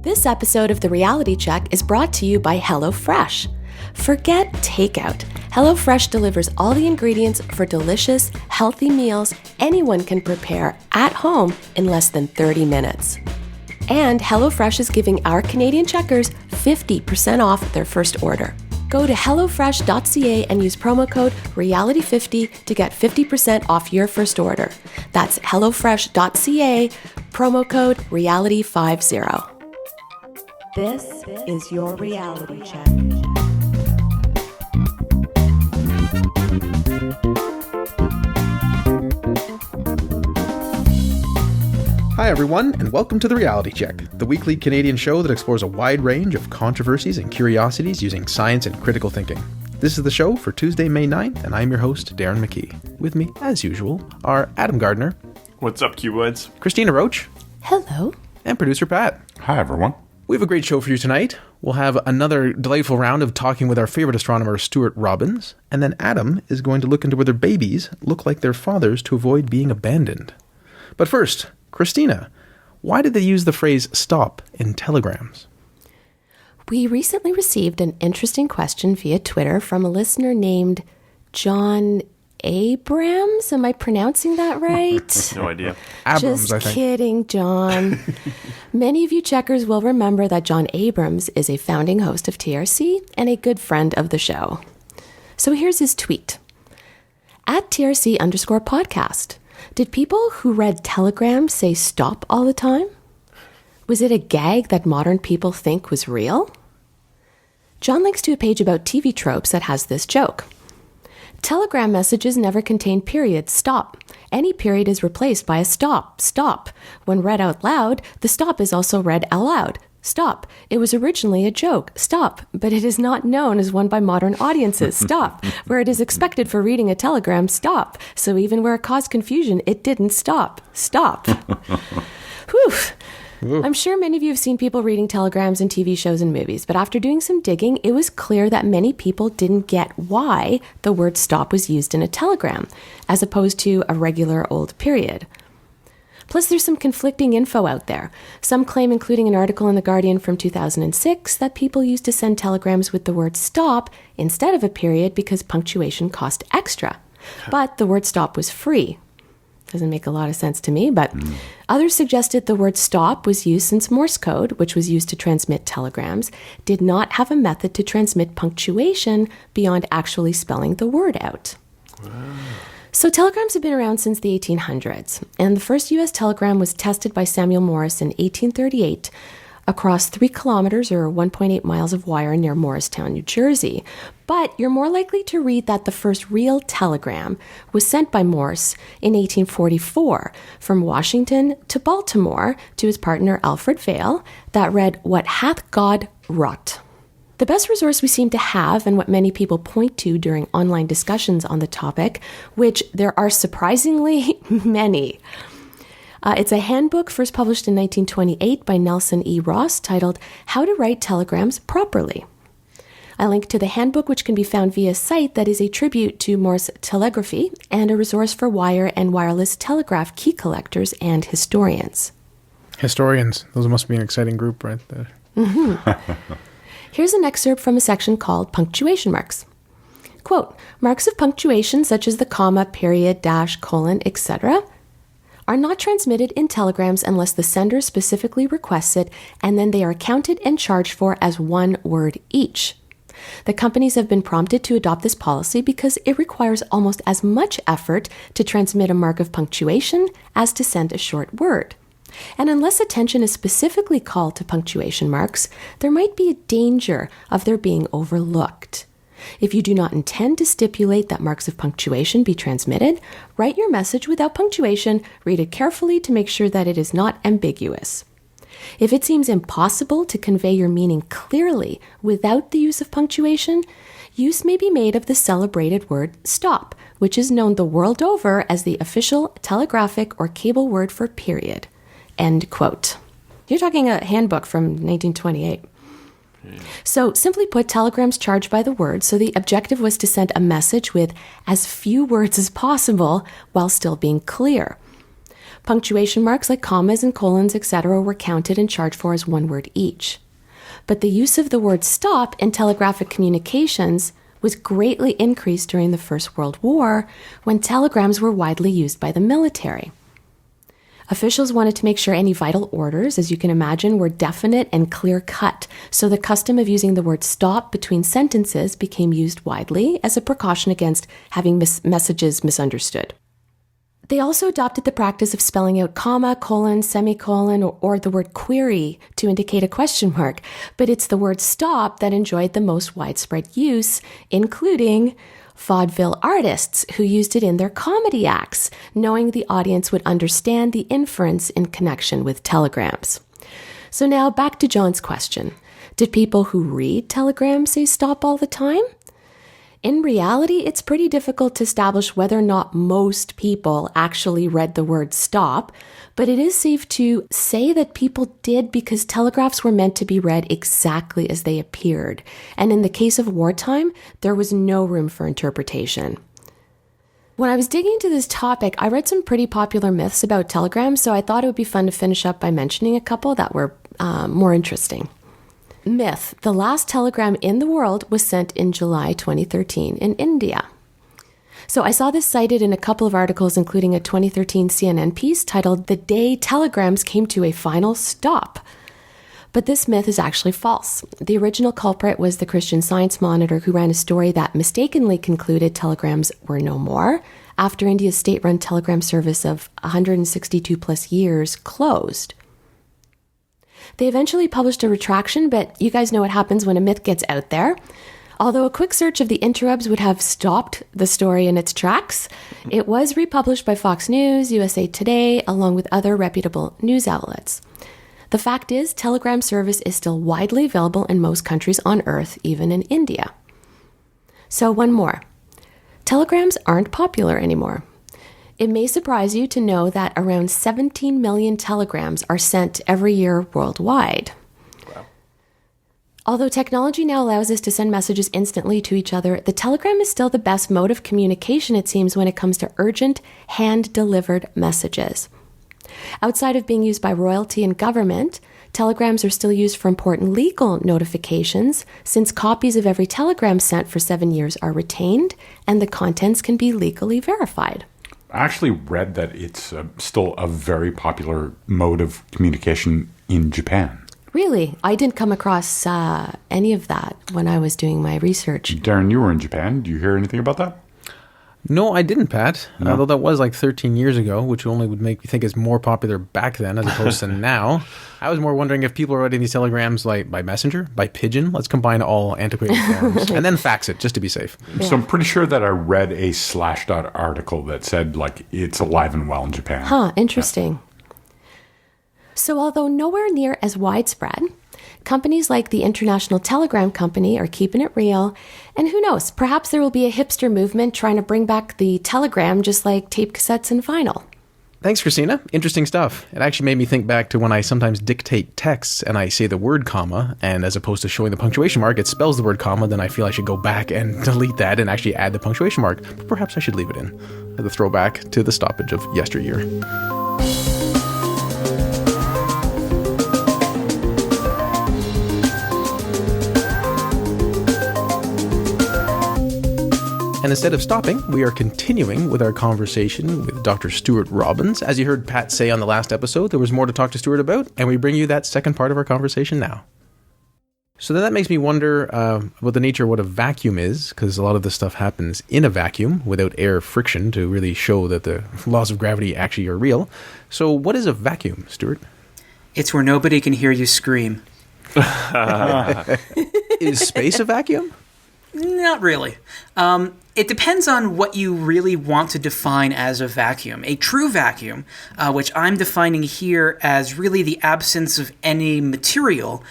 This episode of The Reality Check is brought to you by HelloFresh. Forget takeout. HelloFresh delivers all the ingredients for delicious, healthy meals anyone can prepare at home in less than 30 minutes. And HelloFresh is giving our Canadian checkers 50% off their first order. Go to hellofresh.ca and use promo code REALITY50 to get 50% off your first order. That's hellofresh.ca, promo code REALITY50. This is your reality check. Hi everyone, and welcome to The Reality Check, the weekly Canadian show that explores a wide range of controversies and curiosities using science and critical thinking. This is the show for Tuesday, May 9th, and I'm your host, Darren McKee. With me, as usual, are Adam Gardner. What's up, Q-Woods? Christina Roach. Hello. And producer Pat. Hi everyone. We have a great show for you tonight. We'll have another delightful round of talking with our favorite astronomer, Stuart Robbins, and then Adam is going to look into whether babies look like their fathers to avoid being abandoned. But first, Christina, why did they use the phrase stop in telegrams? We recently received an interesting question via Twitter from a listener named John Abrams. Am I pronouncing that right? No idea. Abrams, Just I think. kidding, John. Many of you checkers will remember that John Abrams is a founding host of TRC and a good friend of the show. So here's his tweet. At TRC_podcast. Did people who read telegrams say stop all the time? Was it a gag that modern people think was real? John links to a page about TV tropes that has this joke. Telegram messages never contain periods, stop. Any period is replaced by a stop, stop. When read out loud, the stop is also read aloud. Stop. It was originally a joke. Stop. But it is not known as one by modern audiences. Stop. Where it is expected for reading a telegram. Stop. So even where it caused confusion, it didn't stop. Stop. Whew. I'm sure many of you have seen people reading telegrams in TV shows and movies, but after doing some digging, it was clear that many people didn't get why the word stop was used in a telegram, as opposed to a regular old period. Plus, there's some conflicting info out there. Some claim, including an article in The Guardian from 2006, that people used to send telegrams with the word stop instead of a period because punctuation cost extra. But the word stop was free. Doesn't make a lot of sense to me, but others suggested the word stop was used since Morse code, which was used to transmit telegrams, did not have a method to transmit punctuation beyond actually spelling the word out. Wow. So telegrams have been around since the 1800s, and the first U.S. telegram was tested by Samuel Morse in 1838 across 3 kilometers or 1.8 miles of wire near Morristown, New Jersey. But you're more likely to read that the first real telegram was sent by Morse in 1844 from Washington to Baltimore to his partner Alfred Vail that read, "What hath God wrought?" The best resource we seem to have, and what many people point to during online discussions on the topic, which there are surprisingly many. It's a handbook first published in 1928 by Nelson E. Ross titled How to Write Telegrams Properly. I link to the handbook, which can be found via a site that is a tribute to Morse telegraphy and a resource for wire and wireless telegraph key collectors and historians. Historians. Those must be an exciting group right there. Mm-hmm. Here's an excerpt from a section called Punctuation Marks. Quote, marks of punctuation such as the comma, period, dash, colon, etc., are not transmitted in telegrams unless the sender specifically requests it, and then they are counted and charged for as one word each. The companies have been prompted to adopt this policy because it requires almost as much effort to transmit a mark of punctuation as to send a short word. And unless attention is specifically called to punctuation marks, there might be a danger of their being overlooked. If you do not intend to stipulate that marks of punctuation be transmitted, write your message without punctuation, read it carefully to make sure that it is not ambiguous. If it seems impossible to convey your meaning clearly without the use of punctuation, use may be made of the celebrated word stop, which is known the world over as the official telegraphic or cable word for period. End quote. You're talking a handbook from 1928. So simply put, telegrams charged by the word, so the objective was to send a message with as few words as possible while still being clear. Punctuation marks like commas and colons, etc., were counted and charged for as one word each. But the use of the word stop in telegraphic communications was greatly increased during the First World War, when telegrams were widely used by the military. Officials wanted to make sure any vital orders, as you can imagine, were definite and clear-cut, so the custom of using the word stop between sentences became used widely as a precaution against having messages misunderstood. They also adopted the practice of spelling out comma, colon, semicolon, or the word query to indicate a question mark, but it's the word stop that enjoyed the most widespread use, including vaudeville artists who used it in their comedy acts, knowing the audience would understand the inference in connection with telegrams. So now back to John's question. Did people who read telegrams say stop all the time? In reality, it's pretty difficult to establish whether or not most people actually read the word stop, but it is safe to say that people did because telegraphs were meant to be read exactly as they appeared. And in the case of wartime, there was no room for interpretation. When I was digging into this topic, I read some pretty popular myths about telegrams, so I thought it would be fun to finish up by mentioning a couple that were more interesting. Myth: the last telegram in the world was sent in July 2013 in India. So I saw this cited in a couple of articles, including a 2013 CNN piece titled "The Day Telegrams Came to a Final Stop." But this myth is actually false. The original culprit was the Christian Science Monitor, who ran a story that mistakenly concluded telegrams were no more after India's state-run telegram service of 162 plus years closed. They eventually published a retraction, but you guys know what happens when a myth gets out there. Although a quick search of the interwebs would have stopped the story in its tracks, it was republished by Fox News, USA Today, along with other reputable news outlets. The fact is, telegram service is still widely available in most countries on Earth, even in India. So one more. Telegrams aren't popular anymore. It may surprise you to know that around 17 million telegrams are sent every year worldwide. Wow. Although technology now allows us to send messages instantly to each other, the telegram is still the best mode of communication, it seems, when it comes to urgent, hand-delivered messages. Outside of being used by royalty and government, telegrams are still used for important legal notifications, since copies of every telegram sent for 7 years are retained, and the contents can be legally verified. I actually read that it's still a very popular mode of communication in Japan. Really? I didn't come across any of that when I was doing my research. Darren, you were in Japan. Do you hear anything about that? No, I didn't, Pat. No? Although that was like 13 years ago, which only would make me think it's more popular back then as opposed to now. I was more wondering if people are writing these telegrams like by messenger, by pigeon. Let's combine all antiquated forms and then fax it just to be safe. Yeah. So I'm pretty sure that I read a Slashdot article that said like it's alive and well in Japan. Huh, interesting. Yeah. So although nowhere near as widespread, companies like the International Telegram Company are keeping it real. And who knows, perhaps there will be a hipster movement trying to bring back the telegram just like tape cassettes and vinyl. Thanks, Christina. Interesting stuff. It actually made me think back to when I sometimes dictate texts and I say the word comma, and as opposed to showing the punctuation mark, it spells the word comma, then I feel I should go back and delete that and actually add the punctuation mark. But perhaps I should leave it in, as a throwback to the stoppage of yesteryear. And instead of stopping, we are continuing with our conversation with Dr. Stuart Robbins. As you heard Pat say on the last episode, there was more to talk to Stuart about, and we bring you that second part of our conversation now. So then that makes me wonder about the nature of what a vacuum is, because a lot of this stuff happens in a vacuum without air friction to really show that the laws of gravity actually are real. So what is a vacuum, Stuart? It's where nobody can hear you scream. Is space a vacuum? Not really. It depends on what you really want to define as a vacuum. A true vacuum, which I'm defining here as really the absence of any material,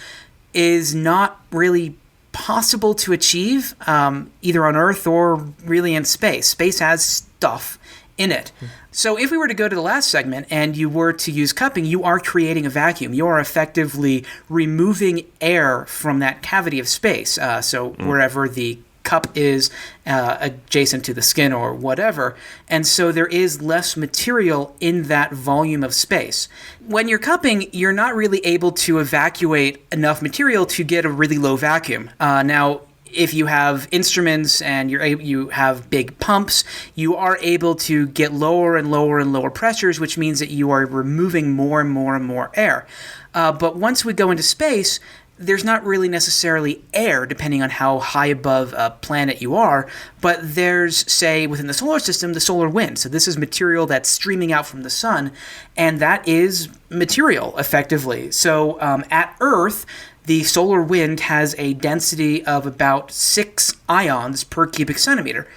is not really possible to achieve either on Earth or really in space. Space has stuff in it. So if we were to go to the last segment and you were to use cupping, you are creating a vacuum. You are effectively removing air from that cavity of space. Wherever the cup is adjacent to the skin or whatever. And so there is less material in that volume of space. When you're cupping, you're not really able to evacuate enough material to get a really low vacuum. Now, if you have instruments and you have big pumps, you are able to get lower and lower and lower pressures, which means that you are removing more and more and more air. But once we go into space, there's not really necessarily air, depending on how high above a planet you are, but there's, say, within the solar system, the solar wind. So this is material that's streaming out from the sun, and that is material, effectively. So at Earth, the solar wind has a density of about 6 ions per cubic centimeter.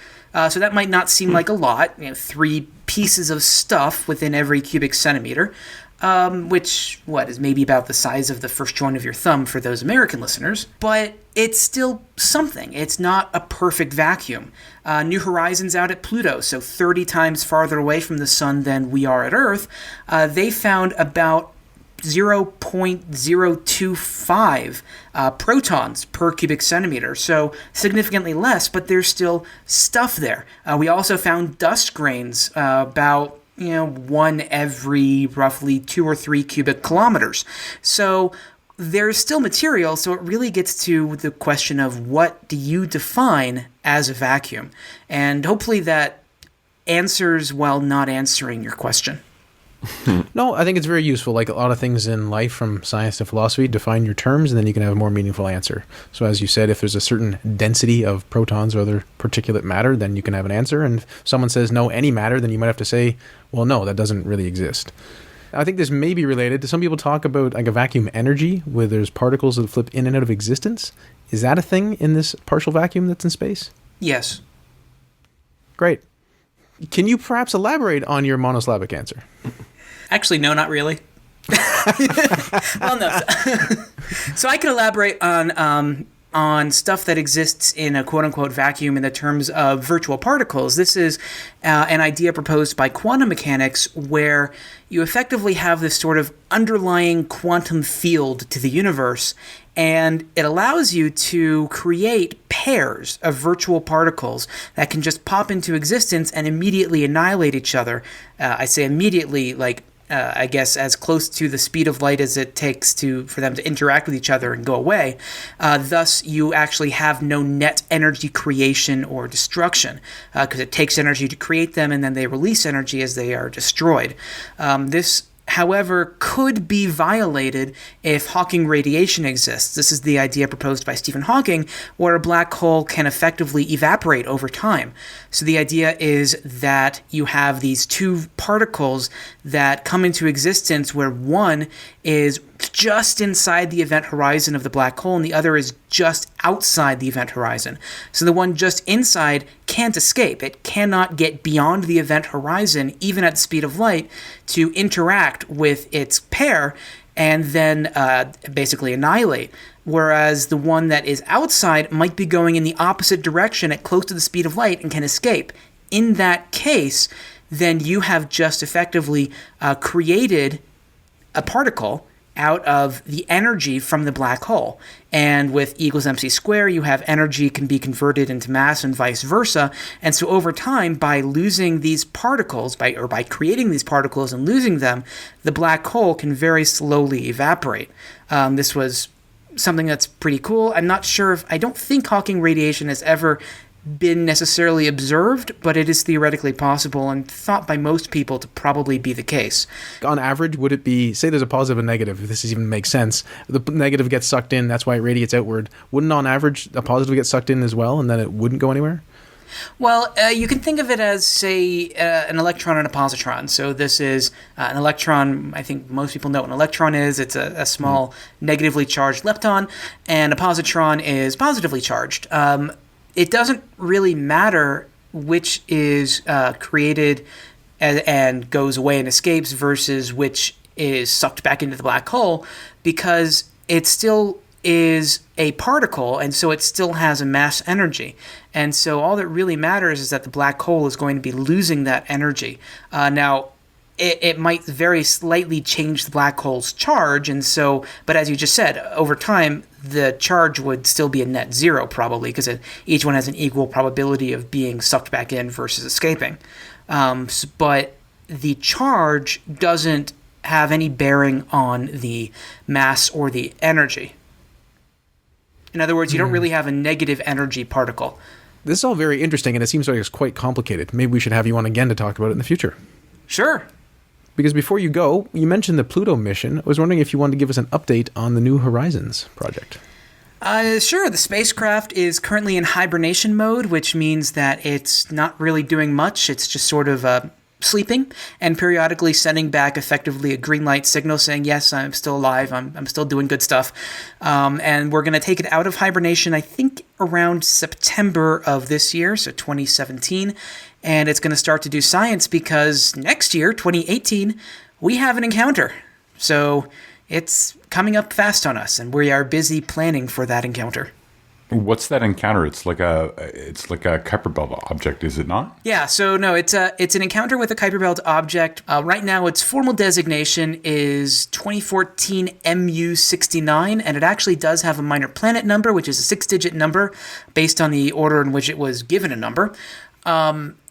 So that might not seem like a lot, 3 pieces of stuff within every cubic centimeter, which, is maybe about the size of the first joint of your thumb for those American listeners. But it's still something. It's not a perfect vacuum. New Horizons out at Pluto, so 30 times farther away from the sun than we are at Earth, they found about 0.025 protons per cubic centimeter, so significantly less, but there's still stuff there. We also found dust grains about one every roughly 2 or 3 cubic kilometers. So there's still material, so it really gets to the question of what do you define as a vacuum? And hopefully that answers while not answering your question. No, I think it's very useful. Like a lot of things in life, from science to philosophy, define your terms, and then you can have a more meaningful answer. So as you said, if there's a certain density of protons or other particulate matter, then you can have an answer. And if someone says no, any matter, then you might have to say, well, no, that doesn't really exist. I think this may be related to, some people talk about like a vacuum energy, where there's particles that flip in and out of existence. Is that a thing in this partial vacuum that's in space? Yes. Great. Can you perhaps elaborate on your monosyllabic answer? Actually, no, not really. Well, no. So I can elaborate on stuff that exists in a quote-unquote vacuum in the terms of virtual particles. This is an idea proposed by quantum mechanics, where you effectively have this sort of underlying quantum field to the universe, and it allows you to create pairs of virtual particles that can just pop into existence and immediately annihilate each other. I say immediately, like, I guess as close to the speed of light as it takes for them to interact with each other and go away. Thus, you actually have no net energy creation or destruction, because it takes energy to create them, and then they release energy as they are destroyed. This, however, could be violated if Hawking radiation exists. This is the idea proposed by Stephen Hawking, where a black hole can effectively evaporate over time. So the idea is that you have these 2 particles that come into existence, where one is just inside the event horizon of the black hole and the other is just outside the event horizon. So the one just inside can't escape. It cannot get beyond the event horizon, even at the speed of light, to interact with its pair and then basically annihilate. Whereas the one that is outside might be going in the opposite direction at close to the speed of light and can escape. In that case, then you have just effectively created a particle out of the energy from the black hole. And with E equals mc squared, you have energy can be converted into mass and vice versa. And so over time, by losing these particles, by creating these particles and losing them, the black hole can very slowly evaporate. This was something that's pretty cool. I'm not sure I don't think Hawking radiation has ever been necessarily observed, but it is theoretically possible and thought by most people to probably be the case. On average, would it be, say there's a positive and negative, if this even makes sense, the negative gets sucked in, that's why it radiates outward. Wouldn't on average a positive get sucked in as well, and then it wouldn't go anywhere? Well, you can think of it as, say, an electron and a positron. So this is an electron. I think most people know what an electron is. It's a small negatively charged lepton, and a positron is positively charged. It doesn't really matter which is created and goes away and escapes versus which is sucked back into the black hole, because it still is a particle, and so it still has a mass energy. And so all that really matters is that the black hole is going to be losing that energy. Now, it might very slightly change the black hole's charge. And so, but as you just said, over time, the charge would still be a net zero probably, because each one has an equal probability of being sucked back in versus escaping. But the charge doesn't have any bearing on the mass or the energy. In other words, you don't really have a negative energy particle. This is all very interesting, and it seems like it's quite complicated. Maybe we should have you on again to talk about it in the future. Sure. Because before you go, you mentioned the Pluto mission. I was wondering if you wanted to give us an update on the New Horizons project. Sure. The spacecraft is currently in hibernation mode, which means that it's not really doing much. It's just sort of sleeping and periodically sending back effectively a green light signal saying, yes, I'm still alive. I'm still doing good stuff. And we're going to take it out of hibernation, I think, around September of this year, so 2017. And it's going to start to do science because next year, 2018, we have an encounter. So it's coming up fast on us, and we are busy planning for that encounter. What's that encounter? It's like a Kuiper Belt object, is it not? Yeah, so no, it's an encounter with a Kuiper Belt object. Right now, its formal designation is 2014 MU69, and it actually does have a minor planet number, which is a 6-digit number based on the order in which it was given a number.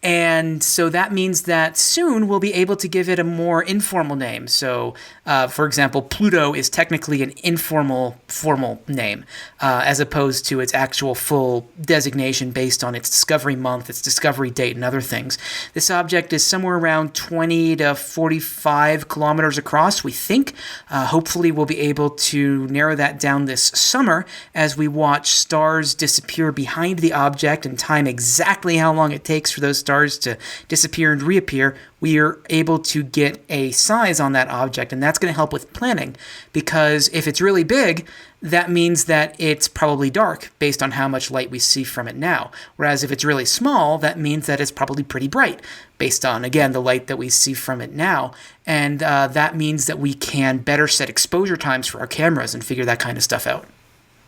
And so that means that soon we'll be able to give it a more informal name. So, for example, Pluto is technically an informal formal name, as opposed to its actual full designation based on its discovery month, its discovery date, and other things. This object is somewhere around 20 to 45 kilometers across, we think. Hopefully we'll be able to narrow that down this summer as we watch stars disappear behind the object and time exactly how long it takes for those stars to disappear and reappear. We are able to get a size on that object, and that's going to help with planning, because if it's really big, that means that it's probably dark based on how much light we see from it now. Whereas if it's really small, that means that it's probably pretty bright based on, again, the light that we see from it now. And that means that we can better set exposure times for our cameras and figure that kind of stuff out.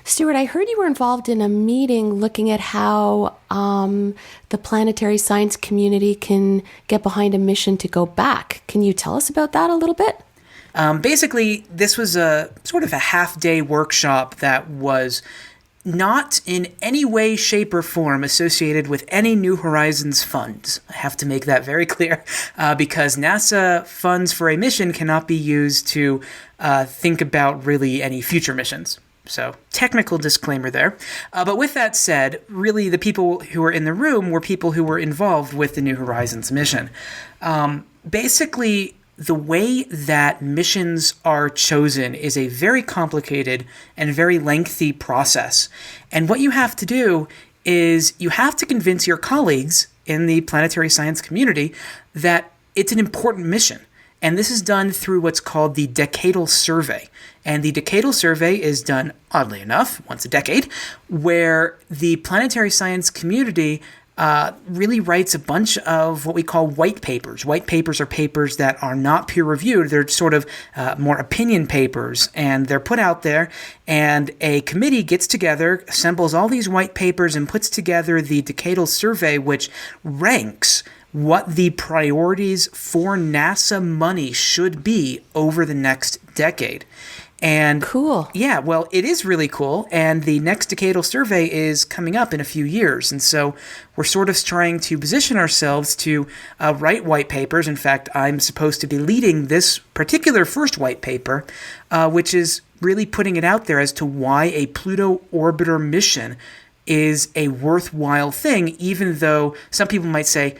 Stuart, I heard you were involved in a meeting looking at how the planetary science community can get behind a mission to go back. Can you tell us about that a little bit? Basically, this was a sort of a half-day workshop that was not in any way, shape, or form associated with any New Horizons funds. I have to make that very clear, because NASA funds for a mission cannot be used to think about really any future missions. So, technical disclaimer there. But with that said, really the people who were in the room were people who were involved with the New Horizons mission. Basically, the way that missions are chosen is a very complicated and very lengthy process. And what you have to do is you have to convince your colleagues in the planetary science community that it's an important mission. And this is done through what's called the decadal survey. And the decadal survey is done, oddly enough, once a decade, where the planetary science community really writes a bunch of what we call white papers. White papers are papers that are not peer-reviewed. They're sort of more opinion papers, and they're put out there, and a committee gets together, assembles all these white papers, and puts together the decadal survey, which ranks what the priorities for NASA money should be over the next decade. And cool. Yeah, well, it is really cool. And the next decadal survey is coming up in a few years. And so we're sort of trying to position ourselves to write white papers. In fact, I'm supposed to be leading this particular first white paper, which is really putting it out there as to why a Pluto orbiter mission is a worthwhile thing, even though some people might say,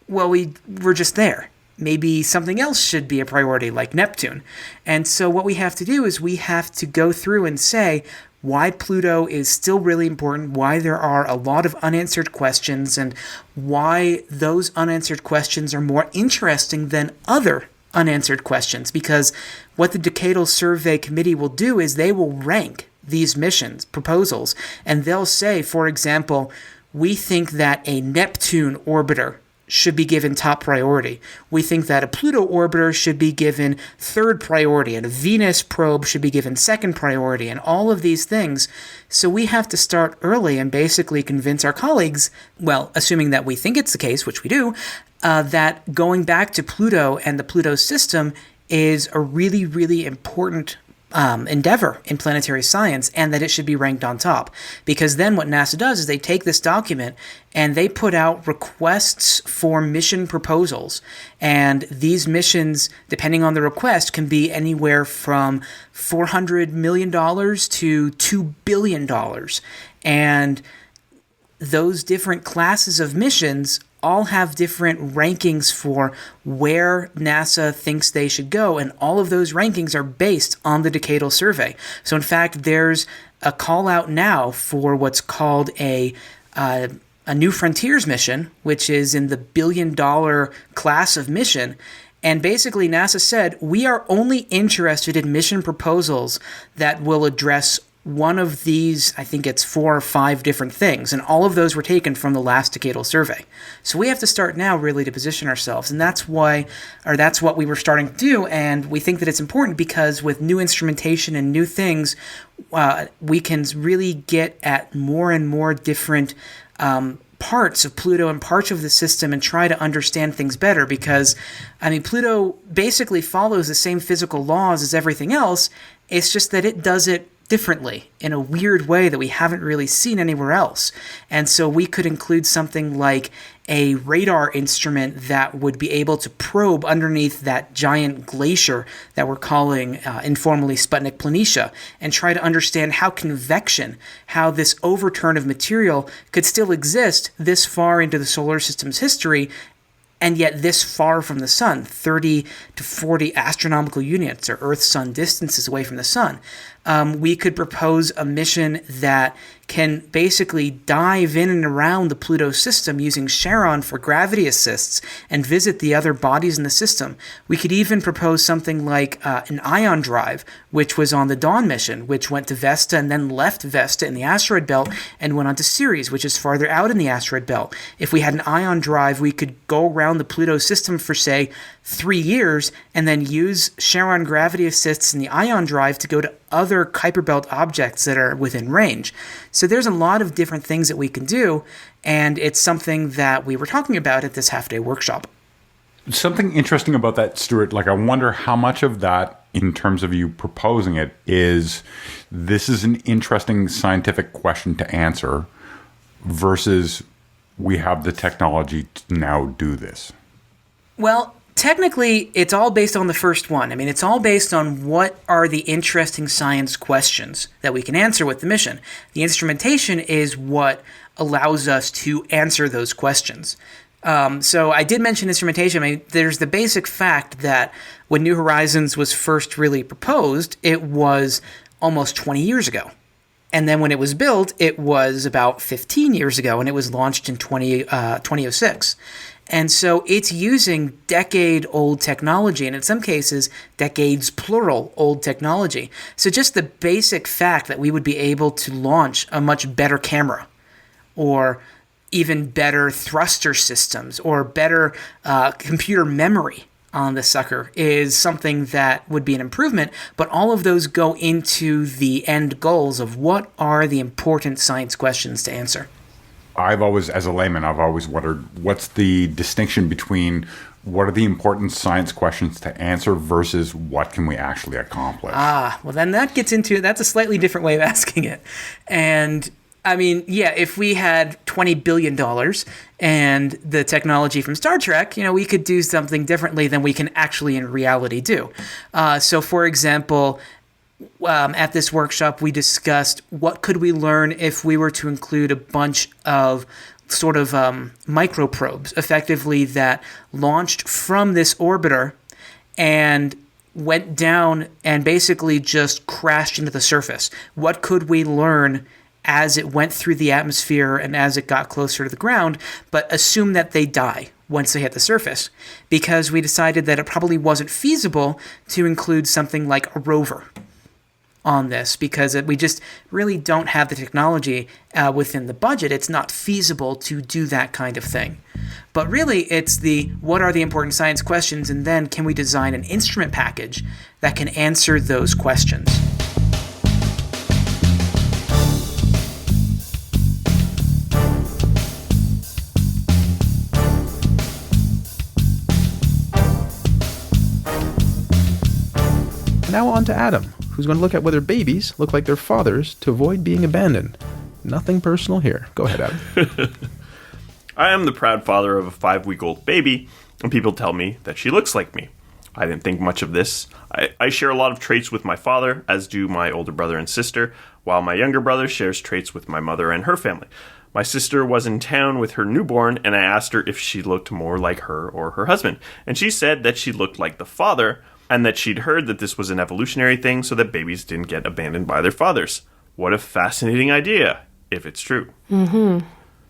well, we're just there. Maybe something else should be a priority, like Neptune. And so what we have to do is we have to go through and say why Pluto is still really important, why there are a lot of unanswered questions, and why those unanswered questions are more interesting than other unanswered questions. Because what the Decadal Survey Committee will do is they will rank these missions, proposals, and they'll say, for example, we think that a Neptune orbiter should be given top priority. We think that a Pluto orbiter should be given third priority, and a Venus probe should be given second priority, and all of these things. So we have to start early and basically convince our colleagues, well, assuming that we think it's the case, which we do, that going back to Pluto and the Pluto system is a really, really important endeavor in planetary science, and that it should be ranked on top. Because then what NASA does is they take this document and they put out requests for mission proposals. And these missions, depending on the request, can be anywhere from $400 million to $2 billion. And those different classes of missions all have different rankings for where NASA thinks they should go, and all of those rankings are based on the decadal survey. So in fact, there's a call out now for what's called a New Frontiers mission, which is in the $1 billion class of mission. And basically NASA said, we are only interested in mission proposals that will address one of these, I think it's 4 or 5 different things, and all of those were taken from the last decadal survey. So we have to start now really to position ourselves, and that's what we were starting to do, and we think that it's important because with new instrumentation and new things, we can really get at more and more different parts of Pluto and parts of the system and try to understand things better because, Pluto basically follows the same physical laws as everything else. It's just that it does it differently in a weird way that we haven't really seen anywhere else. And so we could include something like a radar instrument that would be able to probe underneath that giant glacier that we're calling informally Sputnik Planitia and try to understand how convection, how this overturn of material could still exist this far into the solar system's history and yet this far from the sun, 30 to 40 astronomical units or Earth-Sun distances away from the sun. We could propose a mission that can basically dive in and around the Pluto system using Charon for gravity assists and visit the other bodies in the system. We could even propose something like an ion drive, which was on the Dawn mission, which went to Vesta and then left Vesta in the asteroid belt and went on to Ceres, which is farther out in the asteroid belt. If we had an ion drive, we could go around the Pluto system for, say, 3 years and then use Charon gravity assists in the ion drive to go to other Kuiper Belt objects that are within range. So there's a lot of different things that we can do, and it's something that we were talking about at this half-day workshop. Something interesting about that, Stuart, I wonder how much of that, in terms of you proposing it, is this is an interesting scientific question to answer versus we have the technology to now do this. Well, technically, it's all based on the first one. It's all based on what are the interesting science questions that we can answer with the mission. The instrumentation is what allows us to answer those questions. So I did mention instrumentation. There's the basic fact that when New Horizons was first really proposed, it was almost 20 years ago. And then when it was built, it was about 15 years ago, and it was launched in 2006. And so it's using decade-old technology, and in some cases, decades plural old technology. So just the basic fact that we would be able to launch a much better camera, or even better thruster systems, or better computer memory on the sucker is something that would be an improvement, but all of those go into the end goals of what are the important science questions to answer. As a layman, I've always wondered, what's the distinction between what are the important science questions to answer versus what can we actually accomplish? Well, then that gets into, that's a slightly different way of asking it. And if we had $20 billion and the technology from Star Trek, we could do something differently than we can actually in reality do. So, for example, at this workshop, we discussed what could we learn if we were to include a bunch of sort of microprobes, effectively, that launched from this orbiter and went down and basically just crashed into the surface. What could we learn as it went through the atmosphere and as it got closer to the ground, but assume that they die once they hit the surface, because we decided that it probably wasn't feasible to include something like a rover on this because we just really don't have the technology within the budget. It's not feasible to do that kind of thing. But really, it's what are the important science questions, and then can we design an instrument package that can answer those questions? Now on to Adam, who's going to look at whether babies look like their fathers to avoid being abandoned. Nothing personal here. Go ahead, Adam. I am the proud father of a 5-week-old baby, and people tell me that she looks like me. I didn't think much of this. I share a lot of traits with my father, as do my older brother and sister, while my younger brother shares traits with my mother and her family. My sister was in town with her newborn, and I asked her if she looked more like her or her husband, and she said that she looked like the father, and that she'd heard that this was an evolutionary thing so that babies didn't get abandoned by their fathers. What a fascinating idea, if it's true. Mm-hmm.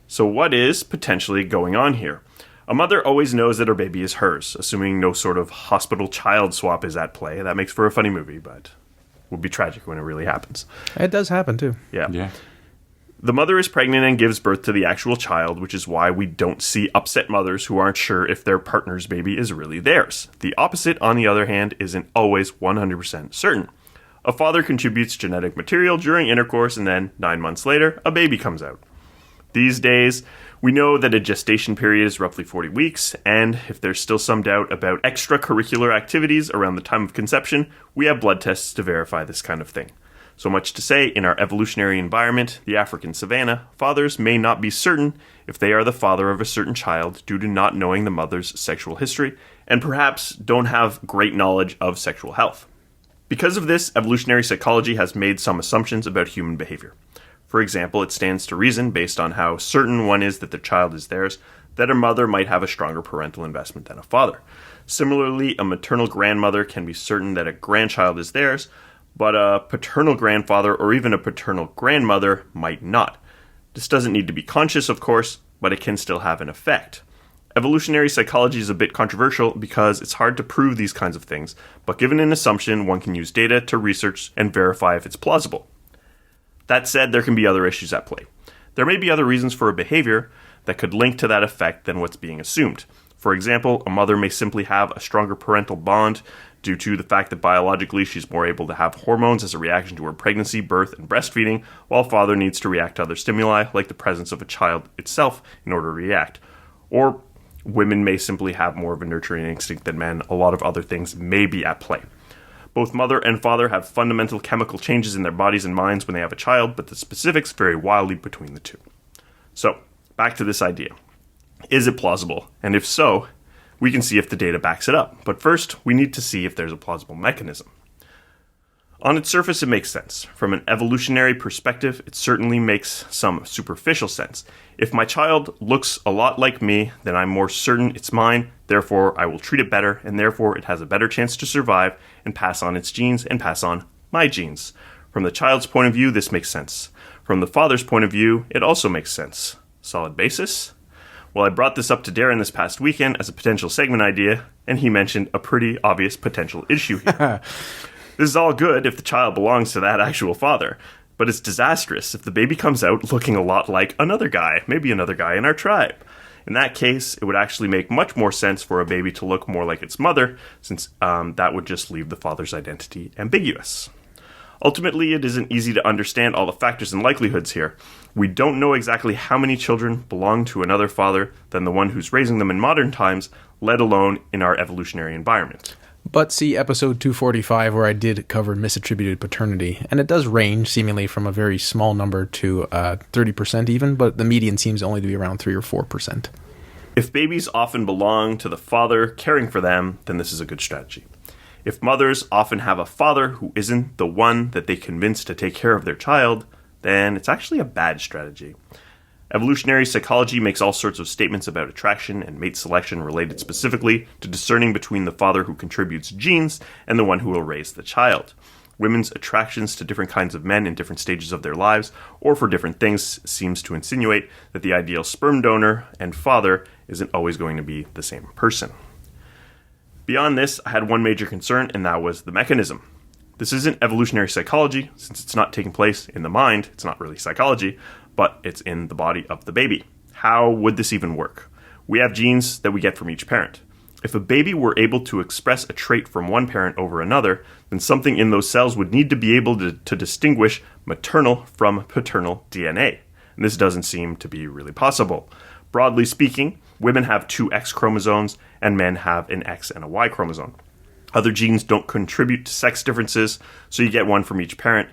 So what is potentially going on here? A mother always knows that her baby is hers, assuming no sort of hospital child swap is at play. That makes for a funny movie, but would be tragic when it really happens. It does happen, too. Yeah. The mother is pregnant and gives birth to the actual child, which is why we don't see upset mothers who aren't sure if their partner's baby is really theirs. The opposite, on the other hand, isn't always 100% certain. A father contributes genetic material during intercourse, and then 9 months later, a baby comes out. These days, we know that a gestation period is roughly 40 weeks, and if there's still some doubt about extracurricular activities around the time of conception, we have blood tests to verify this kind of thing. So much to say, in our evolutionary environment, the African savanna, fathers may not be certain if they are the father of a certain child due to not knowing the mother's sexual history, and perhaps don't have great knowledge of sexual health. Because of this, evolutionary psychology has made some assumptions about human behavior. For example, it stands to reason, based on how certain one is that the child is theirs, that a mother might have a stronger parental investment than a father. Similarly, a maternal grandmother can be certain that a grandchild is theirs, but a paternal grandfather or even a paternal grandmother might not. This doesn't need to be conscious, of course, but it can still have an effect. Evolutionary psychology is a bit controversial because it's hard to prove these kinds of things, but given an assumption, one can use data to research and verify if it's plausible. That said, there can be other issues at play. There may be other reasons for a behavior that could link to that effect than what's being assumed. For example, a mother may simply have a stronger parental bond due to the fact that biologically she's more able to have hormones as a reaction to her pregnancy, birth, and breastfeeding, while father needs to react to other stimuli, like the presence of a child itself, in order to react. Or women may simply have more of a nurturing instinct than men. A lot of other things may be at play. Both mother and father have fundamental chemical changes in their bodies and minds when they have a child, but the specifics vary wildly between the two. So, back to this idea. Is it plausible? And if so, we can see if the data backs it up. But first, we need to see if there's a plausible mechanism. On its surface, it makes sense. From an evolutionary perspective, it certainly makes some superficial sense. If my child looks a lot like me, then I'm more certain it's mine, therefore I will treat it better, and therefore it has a better chance to survive and pass on its genes and pass on my genes. From the child's point of view, this makes sense. From the father's point of view, it also makes sense. Solid basis? Well, I brought this up to Darren this past weekend as a potential segment idea, and he mentioned a pretty obvious potential issue here. This is all good if the child belongs to that actual father, but it's disastrous if the baby comes out looking a lot like another guy, maybe another guy in our tribe. In that case, it would actually make much more sense for a baby to look more like its mother, since that would just leave the father's identity ambiguous. Ultimately, it isn't easy to understand all the factors and likelihoods here. We don't know exactly how many children belong to another father than the one who's raising them in modern times, let alone in our evolutionary environment. But see episode 245 where I did cover misattributed paternity, and it does range seemingly from a very small number to 30% even, but the median seems only to be around 3 or 4%. If babies often belong to the father caring for them, then this is a good strategy. If mothers often have a father who isn't the one that they convince to take care of their child, then it's actually a bad strategy. Evolutionary psychology makes all sorts of statements about attraction and mate selection related specifically to discerning between the father who contributes genes and the one who will raise the child. Women's attractions to different kinds of men in different stages of their lives, or for different things, seems to insinuate that the ideal sperm donor and father isn't always going to be the same person. Beyond this, I had one major concern, and that was the mechanism. This isn't evolutionary psychology, since it's not taking place in the mind, it's not really psychology, but it's in the body of the baby. How would this even work? We have genes that we get from each parent. If a baby were able to express a trait from one parent over another, then something in those cells would need to be able to distinguish maternal from paternal DNA. And this doesn't seem to be really possible. Broadly speaking, women have 2 X chromosomes and men have an X and a Y chromosome. Other genes don't contribute to sex differences, so you get one from each parent.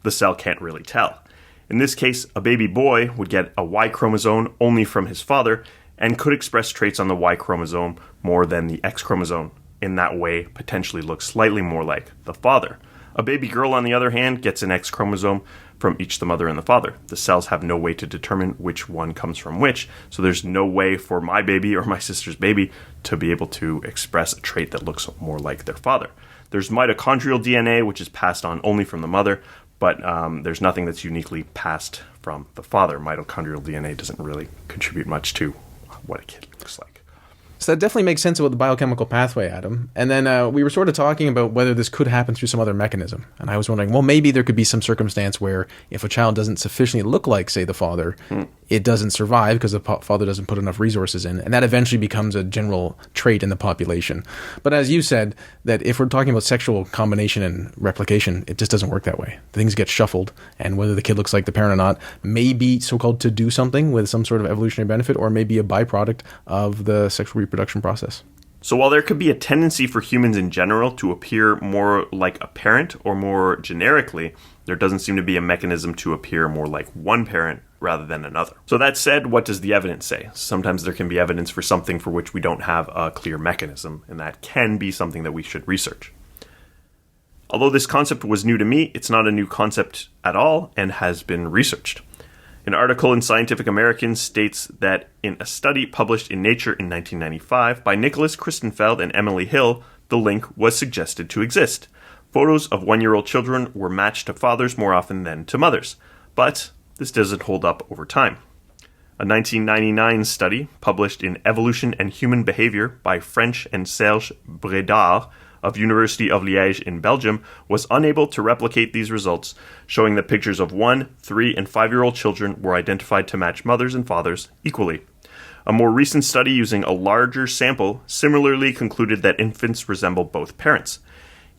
The cell can't really tell. In this case, a baby boy would get a Y chromosome only from his father and could express traits on the Y chromosome more than the X chromosome. In that way, potentially looks slightly more like the father. A baby girl, on the other hand, gets an X chromosome from each the mother and the father. The cells have no way to determine which one comes from which, so there's no way for my baby or my sister's baby to be able to express a trait that looks more like their father. There's mitochondrial DNA, which is passed on only from the mother, but there's nothing that's uniquely passed from the father. Mitochondrial DNA doesn't really contribute much to what a kid looks like. So that definitely makes sense about the biochemical pathway, Adam. And then we were sort of talking about whether this could happen through some other mechanism. And I was wondering, well, maybe there could be some circumstance where if a child doesn't sufficiently look like, say, the father, it doesn't survive because the father doesn't put enough resources in. And that eventually becomes a general trait in the population. But as you said, that if we're talking about sexual combination and replication, it just doesn't work that way. Things get shuffled. And whether the kid looks like the parent or not may be so-called to do something with some sort of evolutionary benefit, or may be a byproduct of the sexual reproduction process. So while there could be a tendency for humans in general to appear more like a parent or more generically, there doesn't seem to be a mechanism to appear more like one parent rather than another. So that said, what does the evidence say? Sometimes there can be evidence for something for which we don't have a clear mechanism, and that can be something that we should research. Although this concept was new to me, it's not a new concept at all and has been researched. An article in Scientific American states that in a study published in Nature in 1995 by Nicholas Christenfeld and Emily Hill, the link was suggested to exist. Photos of 1-year-old children were matched to fathers more often than to mothers, but this doesn't hold up over time. A 1999 study published in Evolution and Human Behavior by French and Serge Bredard of University of Liège in Belgium was unable to replicate these results, showing that pictures of 1, 3, and 5-year-old children were identified to match mothers and fathers equally. A more recent study using a larger sample similarly concluded that infants resemble both parents.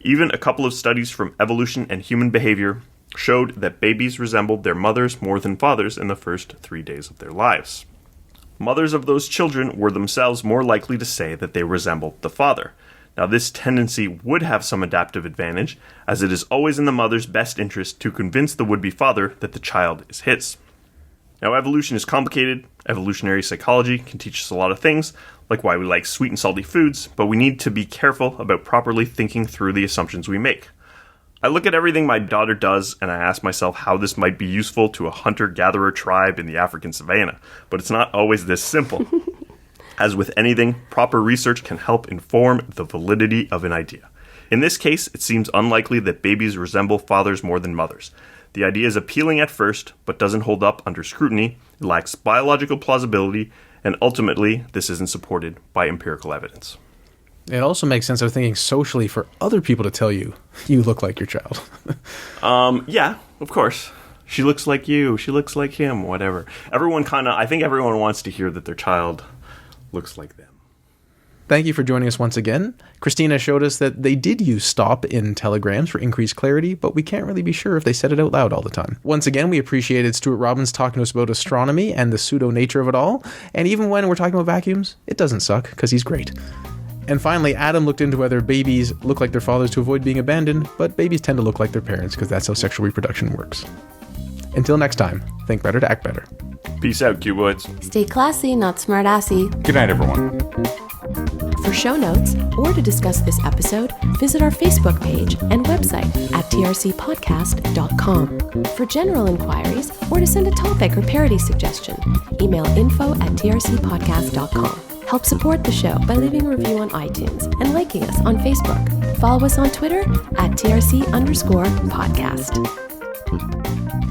Even a couple of studies from Evolution and Human Behavior showed that babies resembled their mothers more than fathers in the first 3 days of their lives. Mothers of those children were themselves more likely to say that they resembled the father. Now, this tendency would have some adaptive advantage, as it is always in the mother's best interest to convince the would-be father that the child is his. Now, evolution is complicated. Evolutionary psychology can teach us a lot of things, like why we like sweet and salty foods, but we need to be careful about properly thinking through the assumptions we make. I look at everything my daughter does, and I ask myself how this might be useful to a hunter-gatherer tribe in the African savannah, but it's not always this simple. As with anything, proper research can help inform the validity of an idea. In this case, it seems unlikely that babies resemble fathers more than mothers. The idea is appealing at first, but doesn't hold up under scrutiny, it lacks biological plausibility, and ultimately, this isn't supported by empirical evidence. It also makes sense, I'm thinking, socially for other people to tell you, you look like your child. Yeah, of course. She looks like you, she looks like him, whatever. I think everyone wants to hear that their child looks like them. Thank you for joining us once again. Christina showed us that they did use stop in telegrams for increased clarity, but we can't really be sure if they said it out loud all the time. Once again, we appreciated Stuart Robbins talking to us about astronomy and the pseudo-nature of it all. And even when we're talking about vacuums, it doesn't suck, because he's great. And finally, Adam looked into whether babies look like their fathers to avoid being abandoned, but babies tend to look like their parents, because that's how sexual reproduction works. Until next time, think better to act better. Peace out, cuboids. Stay classy, not smartassy. Good night, everyone. For show notes or to discuss this episode, visit our Facebook page and website at trcpodcast.com. For general inquiries or to send a topic or parody suggestion, email info@trcpodcast.com. Help support the show by leaving a review on iTunes and liking us on Facebook. Follow us on Twitter at @TRC_podcast.